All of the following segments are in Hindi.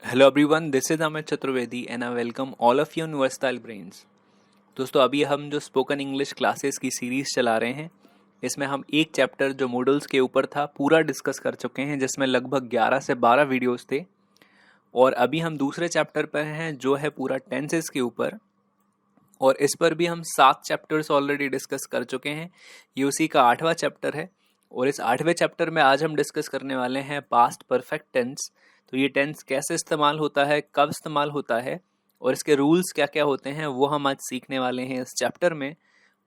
Hello everyone, this is Amit Chaturvedi and I welcome all of you in versatile brains. दोस्तों, अभी हम जो स्पोकन इंग्लिश क्लासेस की सीरीज चला रहे हैं, इसमें हम एक चैप्टर जो मॉडल्स के ऊपर था पूरा डिस्कस कर चुके हैं, जिसमें लगभग 11 से 12 वीडियोस थे। और अभी हम दूसरे चैप्टर पर हैं जो है पूरा टेंसेस के ऊपर, और इस पर भी हम 7 चैप्टर्स ऑलरेडी डिस्कस कर चुके हैं। ये उसी का 8वां चैप्टर है। और इस 8वें चैप्टर में आज हम डिस्कस करने वाले हैं पास्ट परफेक्ट टेंस। तो ये टेंस कैसे इस्तेमाल होता है, कब इस्तेमाल होता है और इसके रूल्स क्या क्या होते हैं, वो हम आज सीखने वाले हैं इस चैप्टर में।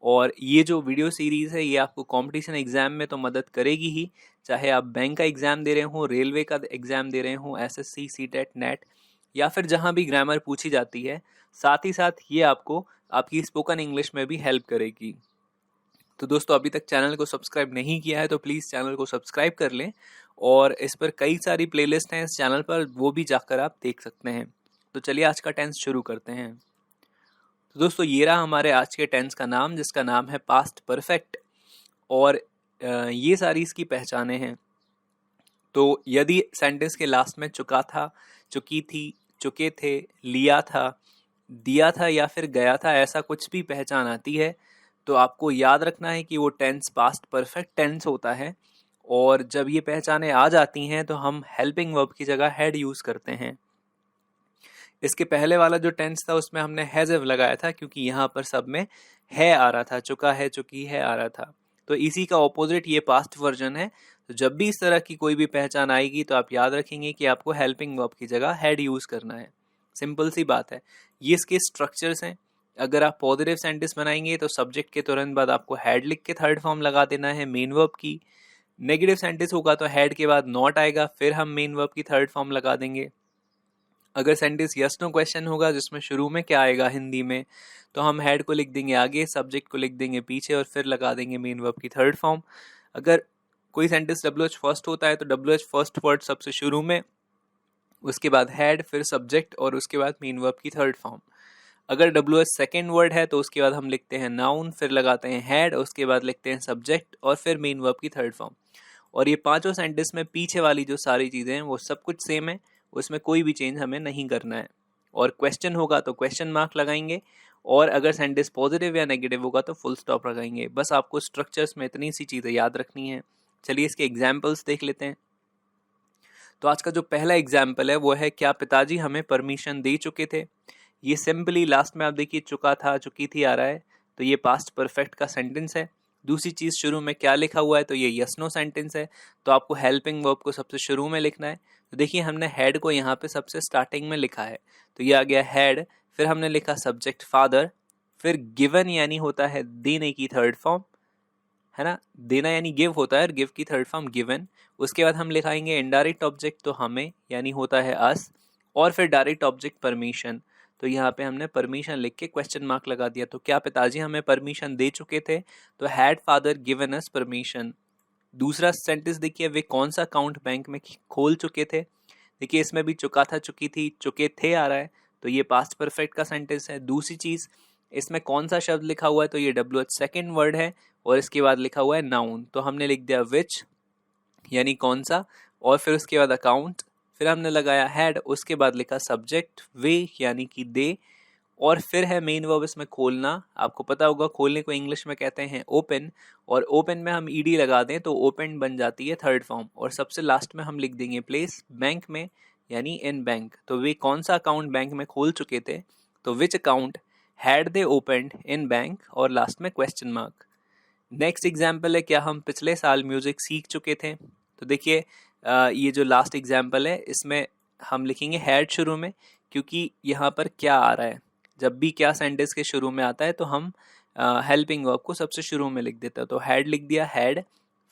और ये जो वीडियो सीरीज़ है ये आपको कंपटीशन एग्जाम में तो मदद करेगी ही, चाहे आप बैंक का एग्ज़ाम दे रहे हो, रेलवे का एग्ज़ाम दे रहे हो, एसएससी, सीटेट, नेट, या फिर जहाँ भी ग्रामर पूछी जाती है। साथ ही साथ ये आपको आपकी स्पोकन इंग्लिश में भी हेल्प करेगी। तो दोस्तों, अभी तक चैनल को सब्सक्राइब नहीं किया है तो प्लीज़ चैनल को सब्सक्राइब कर लें, और इस पर कई सारी प्लेलिस्ट हैं इस चैनल पर, वो भी जाकर आप देख सकते हैं। तो चलिए आज का टेंस शुरू करते हैं। तो दोस्तों, ये रहा हमारे आज के टेंस का नाम, जिसका नाम है पास्ट परफेक्ट। और ये सारी इसकी पहचानें हैं। तो यदि सेंटेंस के लास्ट में चुका था, चुकी थी, चुके थे, लिया था, दिया था या फिर गया था, ऐसा कुछ भी पहचान आती है तो आपको याद रखना है कि वो टेंस पास्ट परफेक्ट टेंस होता है। और जब ये पहचानें आ जाती हैं तो हम हेल्पिंग वर्ब की जगह हैड यूज़ करते हैं। इसके पहले वाला जो टेंस था उसमें हमने हैज़ लगाया था, क्योंकि यहाँ पर सब में है आ रहा था, चुका है, चुकी है आ रहा था। तो इसी का ऑपोजिट ये पास्ट वर्जन है। तो जब भी इस तरह की कोई भी पहचान आएगी तो आप याद रखेंगे कि आपको हेल्पिंग वर्ब की जगह हैड यूज़ करना है। सिंपल सी बात है। ये इसके स्ट्रक्चर्स हैं। अगर आप पॉजिटिव सेंटेंस बनाएंगे तो सब्जेक्ट के तुरंत बाद आपको हैड लिख के थर्ड फॉर्म लगा देना है मेन वर्ब की। नेगेटिव सेंटेंस होगा तो हैड के बाद नॉट आएगा, फिर हम मेन वर्ब की थर्ड फॉर्म लगा देंगे। अगर सेंटेंस यस नो क्वेश्चन होगा जिसमें शुरू में क्या आएगा हिंदी में, तो हम हैड को लिख देंगे आगे, सब्जेक्ट को लिख देंगे पीछे और फिर लगा देंगे मेन वर्ब की थर्ड फॉर्म। अगर कोई सेंटेंस WH फर्स्ट होता है तो WH फर्स्ट वर्ड सबसे शुरू में, उसके बाद हैड, फिर सब्जेक्ट और उसके बाद मेन वर्ब की थर्ड फॉर्म। अगर WH सेकेंड वर्ड है तो उसके बाद हम लिखते हैं नाउन, फिर लगाते हैं हैड, उसके बाद लिखते हैं सब्जेक्ट और फिर मेन वर्ब की थर्ड फॉर्म। और ये पांचों सेंटेंस में पीछे वाली जो सारी चीज़ें हैं वो सब कुछ सेम है, उसमें कोई भी चेंज हमें नहीं करना है। और क्वेश्चन होगा तो क्वेश्चन मार्क लगाएंगे, और अगर सेंटेंस पॉजिटिव या नेगेटिव होगा तो फुल स्टॉप लगाएंगे। बस आपको स्ट्रक्चर्स में इतनी सी चीज़ें याद रखनी है। चलिए इसके एग्जाम्पल्स देख लेते हैं। तो आज का जो पहला एग्जाम्पल है वो है, क्या पिताजी हमें परमिशन दे चुके थे। ये सिंपली लास्ट में आप देखिए चुका था, चुकी थी आ रहा है, तो ये पास्ट परफेक्ट का सेंटेंस है। दूसरी चीज़, शुरू में क्या लिखा हुआ है, तो ये यस नो सेंटेंस है, तो आपको हेल्पिंग वर्ब को सबसे शुरू में लिखना है। तो देखिए हमने हैड को यहाँ पे सबसे स्टार्टिंग में लिखा है, तो ये आ गया हैड। फिर हमने लिखा सब्जेक्ट फादर, फिर गिवन यानी होता है देने की थर्ड फॉर्म, है ना, देना यानी गिव होता है, और गिव की थर्ड फॉर्म गिवन। उसके बाद हम लिखाएंगे इनडायरेक्ट ऑब्जेक्ट, तो हमें यानी होता है अस, और फिर डायरेक्ट ऑब्जेक्ट परमिशन। तो यहाँ पे हमने परमिशन लिख के क्वेश्चन मार्क लगा दिया। तो क्या पिताजी हमें परमिशन दे चुके थे, तो had father given us permission. दूसरा सेंटेंस देखिए, वे कौन सा अकाउंट बैंक में खोल चुके थे। देखिए इसमें भी चुका था, चुकी थी, चुके थे आ रहा है, तो ये पास्ट परफेक्ट का सेंटेंस है। दूसरी चीज़, इसमें कौन सा शब्द लिखा हुआ है, तो ये WH सेकेंड वर्ड है, और इसके बाद लिखा हुआ है नाउन, तो हमने लिख दिया विच यानी कौन सा, और फिर उसके बाद अकाउंट, फिर हमने लगाया हैड, उसके बाद लिखा सब्जेक्ट वे यानी कि दे, और फिर है मेन वर्ब इसमें खोलना। आपको पता होगा खोलने को इंग्लिश में कहते हैं ओपन, और ओपन में हम ईडी लगा दें तो ओपन बन जाती है थर्ड फॉर्म। और सबसे लास्ट में हम लिख देंगे प्लेस बैंक में यानी इन बैंक। तो वे कौन सा अकाउंट बैंक में खोल चुके थे, तो which account had they opened in bank, और लास्ट में क्वेश्चन मार्क। नेक्स्ट एग्जाम्पल है, क्या हम पिछले साल म्यूजिक सीख चुके थे। तो देखिए ये जो लास्ट एग्जाम्पल है इसमें हम लिखेंगे हैड शुरू में, क्योंकि यहाँ पर क्या आ रहा है, जब भी क्या सेंटेंस के शुरू में आता है तो हम हेल्पिंग वर्ब को सबसे शुरू में लिख देते हैं। तो हैड लिख दिया हैड,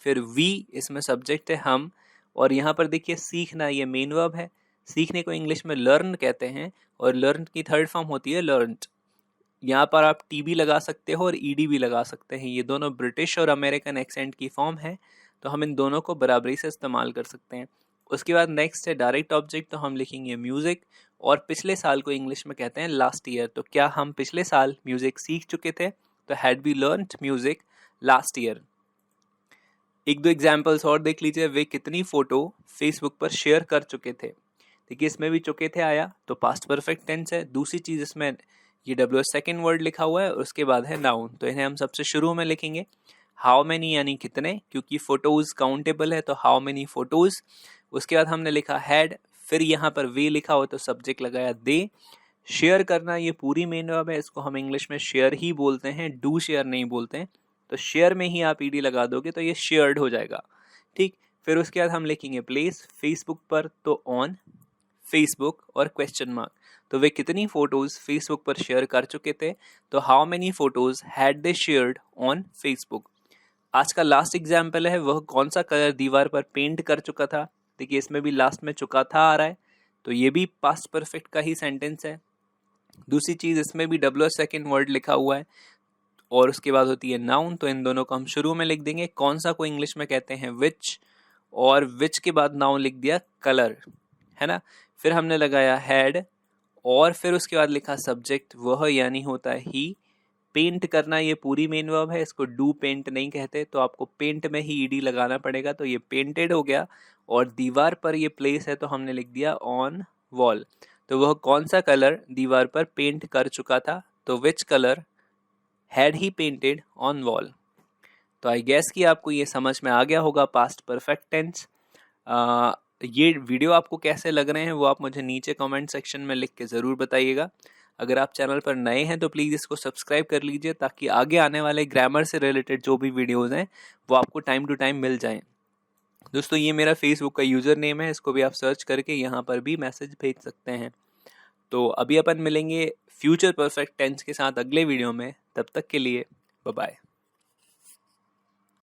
फिर वी इसमें सब्जेक्ट है हम, और यहाँ पर देखिए सीखना ये मेन वर्ब है। सीखने को इंग्लिश में लर्न कहते हैं, और लर्न की थर्ड फॉर्म होती है लर्नड। यहाँ पर आप टी भी लगा सकते हो और ईडी भी लगा सकते हैं, ये दोनों ब्रिटिश और अमेरिकन एक्सेंट की फॉर्म है, तो हम इन दोनों को बराबरी से इस्तेमाल कर सकते हैं। उसके बाद नेक्स्ट है डायरेक्ट ऑब्जेक्ट, तो हम लिखेंगे म्यूजिक, और पिछले साल को इंग्लिश में कहते हैं लास्ट ईयर। तो क्या हम पिछले साल म्यूजिक सीख चुके थे, तो had we learned music last year. एक दो एग्जाम्पल्स और देख लीजिए, वे कितनी फोटो फेसबुक पर शेयर कर चुके थे। देखिए इसमें भी चुके थे आया, तो पास्ट परफेक्ट टेंस है। दूसरी चीज इसमें ये WH सेकेंड वर्ड लिखा हुआ है, उसके बाद है नाउन, तो इन्हें हम सबसे शुरू में लिखेंगे। हाउ मैनी यानी कितने, क्योंकि फोटोज काउंटेबल है तो हाउ मैनी फोटोज। उसके बाद हमने लिखा हैड, फिर यहाँ पर वे लिखा हो तो सब्जेक्ट लगाया दे। शेयर करना ये पूरी मेन वर्ब है, इसको हम इंग्लिश में शेयर ही बोलते हैं, डू शेयर नहीं बोलते हैं, तो शेयर में ही आप ईडी लगा दोगे तो ये शेयर्ड हो जाएगा, ठीक। फिर उसके बाद हम लिखेंगे प्लेस, फेसबुक पर तो ऑन फेसबुक और क्वेश्चन मार्क, तो वे कितनी फोटोज फेसबुक पर शेयर कर चुके थे, तो how many photos had they shared on Facebook. आज का लास्ट एग्जाम्पल है, वह कौन सा कलर दीवार पर पेंट कर चुका था। देखिए इसमें भी लास्ट में चुका था आ रहा है, तो ये भी पास्ट परफेक्ट का ही सेंटेंस है। दूसरी चीज इसमें भी WH सेकेंड वर्ड लिखा हुआ है और उसके बाद होती है नाउन, तो इन दोनों को हम शुरू में लिख देंगे। कौन सा को इंग्लिश में कहते हैं विच, और विच के बाद नाउन लिख दिया कलर, है ना। फिर हमने लगाया हैड और फिर उसके बाद लिखा सब्जेक्ट, वह यानी होता है ही। पेंट करना ये पूरी मेन वर्ब है, इसको डू पेंट नहीं कहते, तो आपको पेंट में ही ईडी लगाना पड़ेगा, तो ये पेंटेड हो गया। और दीवार पर ये प्लेस है तो हमने लिख दिया ऑन वॉल, तो वह कौन सा कलर दीवार पर पेंट कर चुका था, तो which colour had he painted on wall. तो आई गेस कि आपको ये समझ में आ गया होगा पास्ट परफेक्ट टेंस। ये वीडियो आपको कैसे लग रहे हैं वो आप मुझे नीचे कमेंट सेक्शन में लिख के ज़रूर बताइएगा। अगर आप चैनल पर नए हैं तो प्लीज़ इसको सब्सक्राइब कर लीजिए, ताकि आगे आने वाले ग्रामर से रिलेटेड जो भी वीडियोज़ हैं वो आपको टाइम टू टाइम मिल जाएं। दोस्तों ये मेरा फेसबुक का यूज़र नेम है, इसको भी आप सर्च करके यहाँ पर भी मैसेज भेज सकते हैं। तो अभी अपन मिलेंगे फ्यूचर परफेक्ट टेंस के साथ अगले वीडियो में, तब तक के लिए बाय बाय।